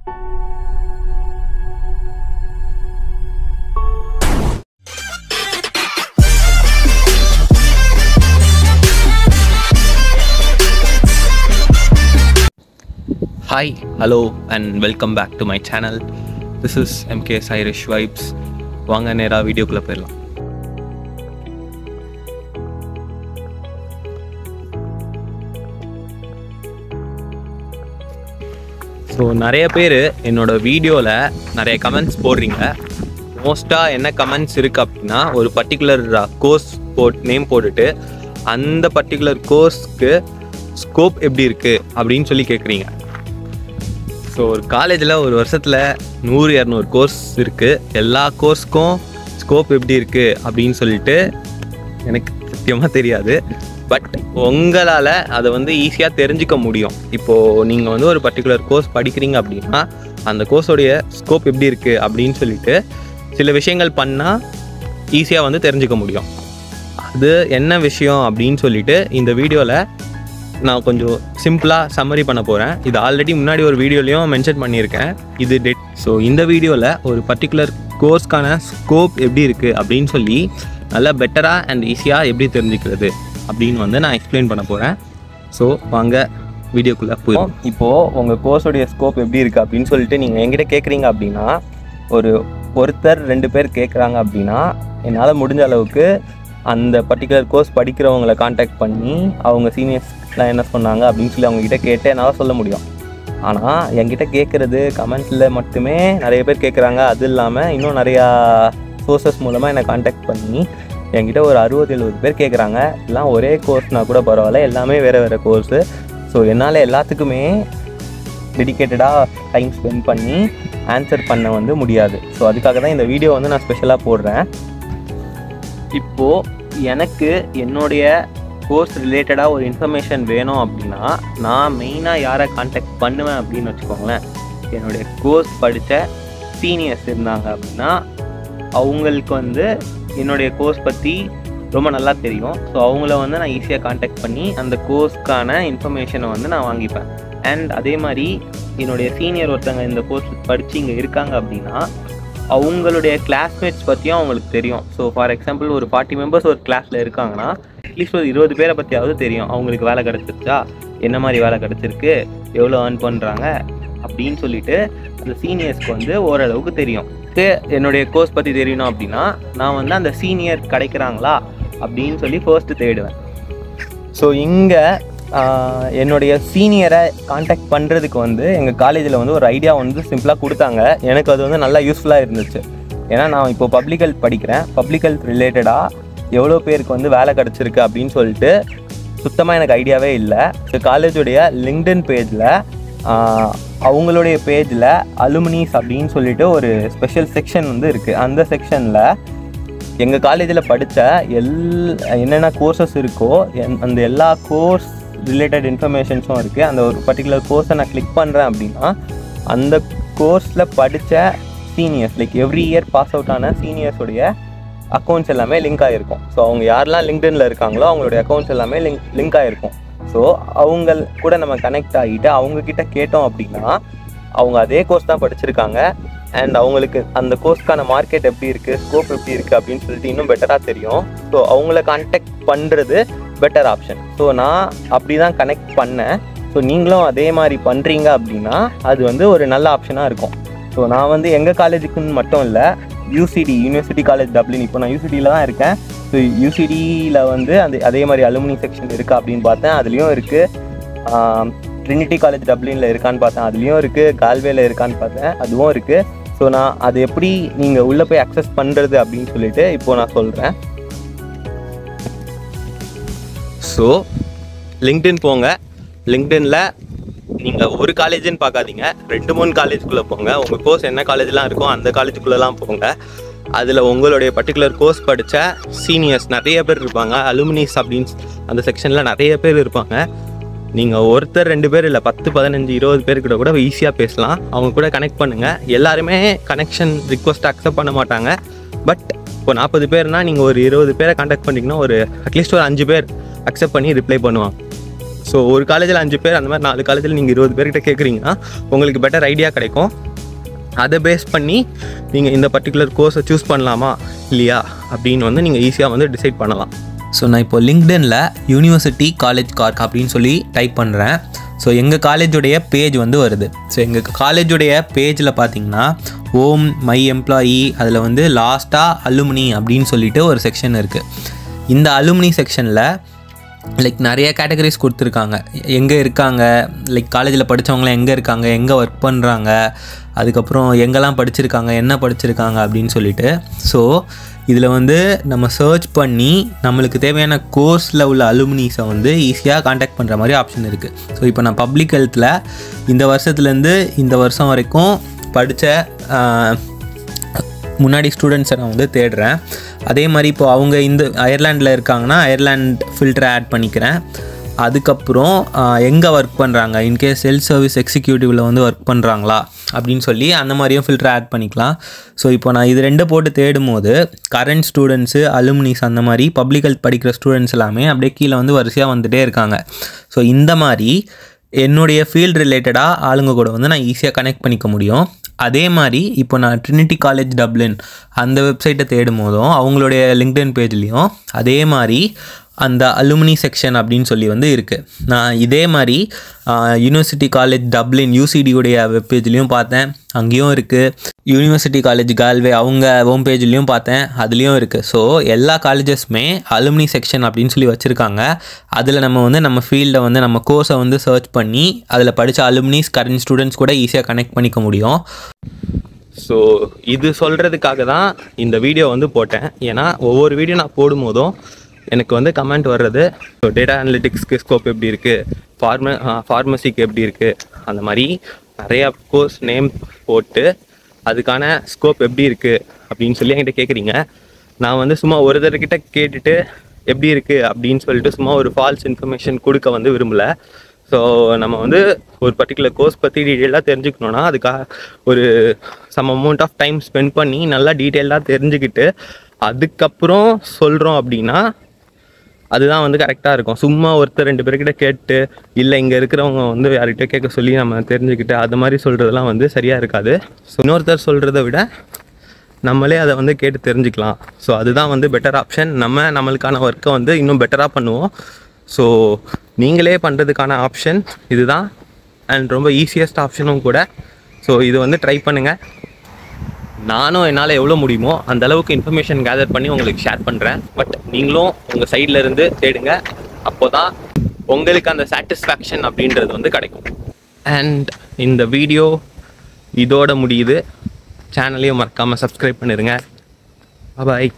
Hi, hello and welcome back to my channel. This is MKS Irish Vibes. வாங்க நேரா வீடியோக்குள்ள போயிடலாம். So நிறைய பேர் என்னோட வீடியோவில் நிறைய கமெண்ட்ஸ் போடுறீங்க. மோஸ்ட்டாக என்ன கமெண்ட்ஸ் இருக்குது அப்படின்னா, ஒரு பர்டிகுலர் கோர்ஸ் நேம் போட்டுட்டு அந்த பர்டிகுலர் கோர்ஸ்க்கு ஸ்கோப் எப்படி இருக்குது அப்படின்னு சொல்லி கேட்குறீங்க. ஸோ ஒரு காலேஜில் ஒரு வருஷத்தில் 100-200 கோர்ஸ் இருக்குது. எல்லா கோர்ஸ்க்கும் ஸ்கோப் எப்படி இருக்குது அப்படின்னு சொல்லிட்டு எனக்கு சத்தியமாக தெரியாது. பட் உங்களால் அதை ஈஸியாக தெரிஞ்சிக்க முடியும். இப்போது நீங்கள் ஒரு பர்டிகுலர் கோர்ஸ் படிக்கிறீங்க அப்படின்னா அந்த கோர்ஸோடைய ஸ்கோப் எப்படி இருக்குது அப்படின்னு சொல்லிட்டு சில விஷயங்கள் பண்ணால் ஈஸியாக தெரிஞ்சிக்க முடியும். அது என்ன விஷயம் அப்படின்னு சொல்லிட்டு இந்த வீடியோவில் நான் கொஞ்சம் சிம்பிளாக சம்மரி பண்ண போகிறேன். இது ஆல்ரெடி முன்னாடி ஒரு வீடியோலையும் மென்ஷன் பண்ணியிருக்கேன். இது டெட். ஸோ இந்த வீடியோவில் ஒரு பர்டிகுலர் கோர்ஸ்க்கான ஸ்கோப் எப்படி இருக்குது அப்படின்னு சொல்லி நல்லா பெட்டராக அண்ட் ஈஸியாக எப்படி தெரிஞ்சுக்கிறது அப்படின்னு நான் எக்ஸ்பிளைன் பண்ண போகிறேன். ஸோ வாங்க வீடியோக்குள்ளே போயிடும். இப்போது உங்கள் கோர்ஸோடைய ஸ்கோப் எப்படி இருக்குது அப்படின்னு சொல்லிட்டு நீங்கள் என்கிட்ட கேட்குறீங்க அப்படின்னா, ஒருத்தர் 2 பேர் கேட்குறாங்க அப்படின்னா என்னால் முடிஞ்ச அளவுக்கு அந்த பர்டிகுலர் கோர்ஸ் படிக்கிறவங்களை காண்டாக்ட் பண்ணி அவங்க சீனியர்ஸ்லாம் என்ன சொன்னாங்க அப்படின்னு சொல்லி அவங்கக்கிட்ட கேட்டு என்னால் சொல்ல முடியும். ஆனால் என்கிட்ட கேட்குறது கமெண்ட்ஸில் மட்டுமே நிறைய பேர் கேட்குறாங்க. அது இல்லாமல் இன்னும் நிறையா சோர்ஸஸ் மூலமாக என்னை காண்டாக்ட் பண்ணி என்கிட்ட ஒரு 60-70 பேர் கேட்குறாங்க. எல்லாம் ஒரே கோர்ஸ்னால் கூட பரவாயில்ல, எல்லாமே வேறு கோர்ஸு. ஸோ என்னால் எல்லாத்துக்குமே டெடிக்கேட்டடாக டைம் ஸ்பெண்ட் பண்ணி ஆன்சர் பண்ண முடியாது. ஸோ அதுக்காக தான் இந்த வீடியோ நான் ஸ்பெஷலாக போடுறேன். இப்போது எனக்கு என்னுடைய கோர்ஸ் ரிலேட்டடாக ஒரு இன்ஃபர்மேஷன் வேணும் அப்படின்னா நான் மெயினாக யாரை காண்டாக்ட் பண்ணுவேன் அப்படின்னு வச்சுக்கோங்களேன். என்னுடைய கோர்ஸ் படித்த சீனியர்ஸ் இருந்தாங்க அப்படின்னா அவங்களுக்கு என்னுடைய கோர்ஸ் பற்றி ரொம்ப நல்லா தெரியும். ஸோ அவங்கள நான் ஈஸியாக காண்டாக்ட் பண்ணி அந்த கோர்ஸ்க்கான இன்ஃபர்மேஷனை நான் வாங்கிப்பேன். அண்ட் அதே மாதிரி என்னுடைய சீனியர் ஒருத்தங்க இந்த கோர்ஸ் படித்து இங்கே இருக்காங்க அப்படின்னா அவங்களுடைய கிளாஸ்மேட்ஸ் பற்றியும் அவங்களுக்கு தெரியும். ஸோ ஃபார் எக்ஸாம்பிள் ஒரு 40 மெம்பர்ஸ் ஒரு கிளாஸில் இருக்காங்கன்னா அட்லீஸ்ட் ஒரு 20 பேரை பற்றியாவது தெரியும். அவங்களுக்கு வேலை கிடச்சிருச்சா, என்ன மாதிரி வேலை கிடச்சிருக்கு, எவ்வளோ ஏர்ன் பண்ணுறாங்க அப்படின்னு சொல்லிட்டு அந்த சீனியர்ஸ்க்கு ஓரளவுக்கு தெரியும். என்னுடைய கோர்ஸ் பற்றி தெரியணும் அப்படின்னா நான் அந்த சீனியர் கிடைக்கிறாங்களா அப்படின்னு சொல்லி ஃபர்ஸ்ட்டு தேடுவேன். ஸோ இங்கே என்னுடைய சீனியரை காண்டாக்ட் பண்ணுறதுக்கு எங்கள் காலேஜில் ஒரு ஐடியா சிம்பிளாக கொடுத்தாங்க. எனக்கு அது நல்லா யூஸ்ஃபுல்லாக இருந்துச்சு. ஏன்னா நான் இப்போது பப்ளிக் ஹெல்த் படிக்கிறேன். பப்ளிக் ஹெல்த் ரிலேட்டடாக எவ்வளோ பேருக்கு வேலை கிடச்சிருக்கு அப்படின்னு சொல்லிட்டு சுத்தமாக எனக்கு ஐடியாவே இல்லை. ஸோ காலேஜுடைய லிங்க்டின் பேஜில் அவங்களுடைய பேஜில் அலுமினிஸ் அப்படின்னு சொல்லிட்டு ஒரு ஸ்பெஷல் செக்ஷன் இருக்குது. அந்த செக்ஷனில் எங்கள் காலேஜில் படித்த என்னென்ன கோர்சஸ் இருக்கோ அந்த எல்லா கோர்ஸ் ரிலேட்டட் இன்ஃபர்மேஷன்ஸும் இருக்குது. அந்த ஒரு பர்டிகுலர் கோர்ஸை நான் கிளிக் பண்ணுறேன் அப்படின்னா அந்த கோர்ஸில் படித்த seniors every year pass out ஆன சீனியர்ஸுடைய அக்கௌண்ட்ஸ் எல்லாமே லிங்க் ஆகிருக்கும். ஸோ அவங்க யாரெல்லாம் லிங்க்டின்ல இருக்காங்களோ அவங்களுடைய அக்கௌண்ட்ஸ் எல்லாமே லிங்க் ஆகிருக்கும். ஸோ அவங்க கூட நம்ம கனெக்ட் ஆகிட்டு அவங்கக்கிட்ட கேட்டோம் அப்படின்னா அவங்க அதே கோர்ஸ் தான் படிச்சிருக்காங்க. அண்ட் அவங்களுக்கு அந்த கோர்ஸ்க்கான மார்க்கெட் எப்படி இருக்குது, ஸ்கோப் எப்படி இருக்குது அப்படின்னு சொல்லிட்டு இன்னும் பெட்டராக தெரியும். ஸோ அவங்கள கான்டாக்ட் பண்ணுறது பெட்டர் ஆப்ஷன். ஸோ நான் அப்படி தான் கனெக்ட் பண்ணேன். ஸோ நீங்களும் அதே மாதிரி பண்ணுறீங்க அப்படின்னா அது ஒரு நல்ல ஆப்ஷனாக இருக்கும். ஸோ நான் எங்கள் காலேஜுக்குன்னு மட்டும் இல்லை, யூசிடி யூனிவர்சிட்டி காலேஜ் டப்ளின், இப்போ நான் யூசிடியில் தான் இருக்கேன். ஸோ யூசிடியில் அதே மாதிரி அலுமினி செக்ஷன் இருக்கா அப்படின்னு பார்த்தேன், அதுலேயும் இருக்குது. ட்ரினிட்டி காலேஜ் டப்ளினில் இருக்கான்னு பார்த்தேன், அதுலேயும் இருக்குது. கால்வேல இருக்கான்னு பார்த்தேன், அதுவும் இருக்குது. ஸோ நான் அது எப்படி நீங்கள் உள்ளே போய் அக்சஸ் பண்ணுறது அப்படின்னு சொல்லிட்டு இப்போது நான் சொல்கிறேன். ஸோ லிங்க்டின் போங்க. லிங்க்டின்ல நீங்கள் ஒரு காலேஜுன்னு பார்க்காதீங்க, 2-3 காலேஜுக்குள்ளே போங்க. உங்கள் கோர்ஸ் என்ன காலேஜ்லாம் இருக்கோ அந்த காலேஜுக்குள்ளெலாம் போங்க. அதில் உங்களுடைய பர்டிகுலர் கோர்ஸ் படித்த சீனியர்ஸ் நிறைய பேர் இருப்பாங்க. அலுமினிஸ் அப்படின்னு அந்த செக்ஷனில் நிறைய பேர் இருப்பாங்க. நீங்கள் ஒருத்தர் 2 பேர் இல்லை, 10, 15, 20 பேர்கிட்ட கூட ஈஸியாக பேசலாம். அவங்க கூட கனெக்ட் பண்ணுங்கள். எல்லாருமே கனெக்ஷன் ரிக்வஸ்ட் அக்செப்ட் பண்ண மாட்டாங்க. பட் இப்போ 40 பேர்னால் நீங்கள் ஒரு 20 பேரை கான்டாக்ட் பண்ணிங்கன்னா ஒரு அட்லீஸ்ட் ஒரு 5 பேர் அக்செப்ட் பண்ணி ரிப்ளை பண்ணுவாங்க. ஸோ ஒரு காலேஜில் 5 பேர், அந்த மாதிரி 4 காலேஜில் நீங்கள் 20 பேர்கிட்ட கேட்குறீங்கன்னா உங்களுக்கு பெட்டர் ஐடியா கிடைக்கும். அதை பேஸ் பண்ணி நீங்கள் இந்த பர்டிகுலர் கோர்ஸை சூஸ் பண்ணலாமா இல்லையா அப்படின்னு வந்து நீங்கள் ஈஸியாக வந்து டிசைட் பண்ணலாம். ஸோ நான் இப்போ லிங்க்டின்ல யூனிவர்சிட்டி காலேஜ் கார்க் அப்படின்னு சொல்லி டைப் பண்ணுறேன். ஸோ எங்கள் காலேஜுடைய பேஜ் வந்து வருது. ஸோ எங்கள் காலேஜுடைய பேஜில் பார்த்தீங்கன்னா ஓம் மை எம்ப்ளாயி, அதில் வந்து லாஸ்ட்டாக அலுமினி அப்படின்னு சொல்லிட்டு ஒரு செக்ஷன் இருக்குது. இந்த அலுமினி செக்ஷனில் லைக் நிறைய கேட்டகரிஸ் கொடுத்துருக்காங்க. எங்கே இருக்காங்க, லைக் காலேஜில் படித்தவங்களாம் எங்கே இருக்காங்க, எங்கே ஒர்க் பண்ணுறாங்க, அதுக்கப்புறம் எங்கெல்லாம் படிச்சிருக்காங்க, என்ன படிச்சிருக்காங்க அப்படின்னு சொல்லிட்டு. ஸோ இதில் வந்து நம்ம சர்ச் பண்ணி நம்மளுக்கு தேவையான கோர்ஸில் உள்ள அலுமினிஸை வந்து ஈஸியாக காண்டாக்ட் பண்ணுற மாதிரி ஆப்ஷன் இருக்குது. ஸோ இப்போ நான் பப்ளிக் ஹெல்த்தில் இந்த வருஷத்துலேருந்து இந்த வருஷம் வரைக்கும் படித்த முன்னாடி ஸ்டூடெண்ட்ஸை நான் வந்து தேடுறேன். அதே மாதிரி இப்போ அவங்க இந்த அயர்லாண்டில் இருக்காங்கன்னா அயர்லாண்ட் ஃபில்டரை ஆட் பண்ணிக்கிறேன். அதுக்கப்புறம் எங்கே ஒர்க் பண்ணுறாங்க, இன்கேஸ் செல்ஃப் சர்வீஸ் எக்ஸிக்யூட்டிவில் வந்து ஒர்க் பண்ணுறாங்களா அப்படின்னு சொல்லி அந்த மாதிரியும் ஃபில்டரை ஆட் பண்ணிக்கலாம். ஸோ இப்போ நான் இது 2 போட்டு தேடும் போது கரண்ட் ஸ்டூடெண்ட்ஸு, அலுமினிஸ், அந்த மாதிரி பப்ளிக் ஹெல்த் படிக்கிற ஸ்டூடெண்ட்ஸ் எல்லாமே அப்படியே கீழே வந்து வரிசையாக வந்துகிட்டே இருக்காங்க. ஸோ இந்த மாதிரி என்னுடைய ஃபீல்டு ரிலேட்டடாக ஆளுங்க கூட வந்து நான் ஈஸியாக கனெக்ட் பண்ணிக்க முடியும். அதே மாதிரி இப்போ நான் ட்ரினிட்டி காலேஜ் டப்ளின் அந்த வெப்சைட்டை தேடும் போதும் அவங்களுடைய லிங்க்டின் பேஜ்லேயும் அதே மாதிரி அந்த அலுமினி செக்ஷன் அப்படின்னு சொல்லி வந்து இருக்குது. நான் இதே மாதிரி யூனிவர்சிட்டி காலேஜ் டப்ளின் யூசிடியுடைய வெப் பேஜ்லேயும் பார்த்தேன், அங்கேயும் இருக்குது. யூனிவர்சிட்டி காலேஜ் கால்வே அவங்க ஹோம் பேஜ்லேயும் பார்த்தேன், அதுலேயும் இருக்குது. ஸோ எல்லா காலேஜஸ்மே அலுமினி செக்ஷன் அப்படின்னு சொல்லி வச்சுருக்காங்க. அதில் நம்ம வந்து நம்ம ஃபீல்டை வந்து நம்ம கோர்ஸை வந்து சர்ச் பண்ணி அதில் படித்த அலுமினிஸ், கரண்ட் ஸ்டூடெண்ட்ஸ் கூட ஈஸியாக கனெக்ட் பண்ணிக்க முடியும். ஸோ இது சொல்கிறதுக்காக தான் இந்த வீடியோ வந்து போட்டேன். ஏன்னா ஒவ்வொரு வீடியோ நான் போடும்போதும் எனக்கு வந்து கமெண்ட் வர்றது, ஸோ டேட்டா அனலிட்டிக்ஸ்க்கு ஸ்கோப் எப்படி இருக்குது, ஃபார்மசிக்கு எப்படி இருக்குது, அந்த மாதிரி நிறையா கோர்ஸ் நேம் போட்டு அதுக்கான ஸ்கோப் எப்படி இருக்குது அப்படின்னு சொல்லி என்கிட்ட கேட்குறீங்க. நான் வந்து சும்மா ஒரு தடவைக்கிட்ட கேட்டுட்டு எப்படி இருக்குது அப்படின்னு சொல்லிட்டு சும்மா ஒரு ஃபால்ஸ் இன்ஃபர்மேஷன் கொடுக்க வந்து விரும்பலை. ஸோ நம்ம வந்து ஒரு பர்டிகுலர் கோர்ஸ் பற்றி டீட்டெயிலாக தெரிஞ்சுக்கணுன்னா அதுக்காக ஒரு some amount of time spend பண்ணி நல்லா டீட்டெயிலாக தெரிஞ்சுக்கிட்டு அதுக்கப்புறம் சொல்கிறோம் அப்படின்னா அதுதான் வந்து கரெக்டாக இருக்கும். சும்மா ஒருத்தர் 2 பேர்கிட்ட கேட்டு இல்லை இங்கே இருக்கிறவங்க வந்து யார்கிட்ட கேட்க சொல்லி நம்ம தெரிஞ்சுக்கிட்டு அது மாதிரி சொல்கிறதுலாம் வந்து சரியாக இருக்காது. ஸோ இன்னொருத்தர் சொல்கிறத விட நம்மளே அதை வந்து கேட்டு தெரிஞ்சுக்கலாம். ஸோ அதுதான் வந்து பெட்டர் ஆப்ஷன். நம்மளுக்கான ஒர்க்கை வந்து இன்னும் பெட்டராக பண்ணுவோம். ஸோ நீங்களே பண்ணுறதுக்கான ஆப்ஷன் இதுதான், அண்ட் ரொம்ப ஈஸியஸ்ட் ஆப்ஷனும் கூட. ஸோ இது வந்து ட்ரை பண்ணுங்கள். நானும் என்னால் எவ்வளோ முடியுமோ அந்த அளவுக்கு இன்ஃபர்மேஷன் கேதர் பண்ணி உங்களுக்கு ஷேர் பண்ணுறேன். பட் நீங்களும் உங்கள் சைடில் இருந்து தேடுங்க, அப்போ தான் உங்களுக்கு அந்த சாட்டிஸ்ஃபேக்ஷன் அப்படின்றது வந்து கிடைக்கும். அண்ட் இந்த வீடியோ இதோட முடியுது. சேனலையும் மறக்காமல் சப்ஸ்கிரைப் பண்ணிடுங்க. பாய்.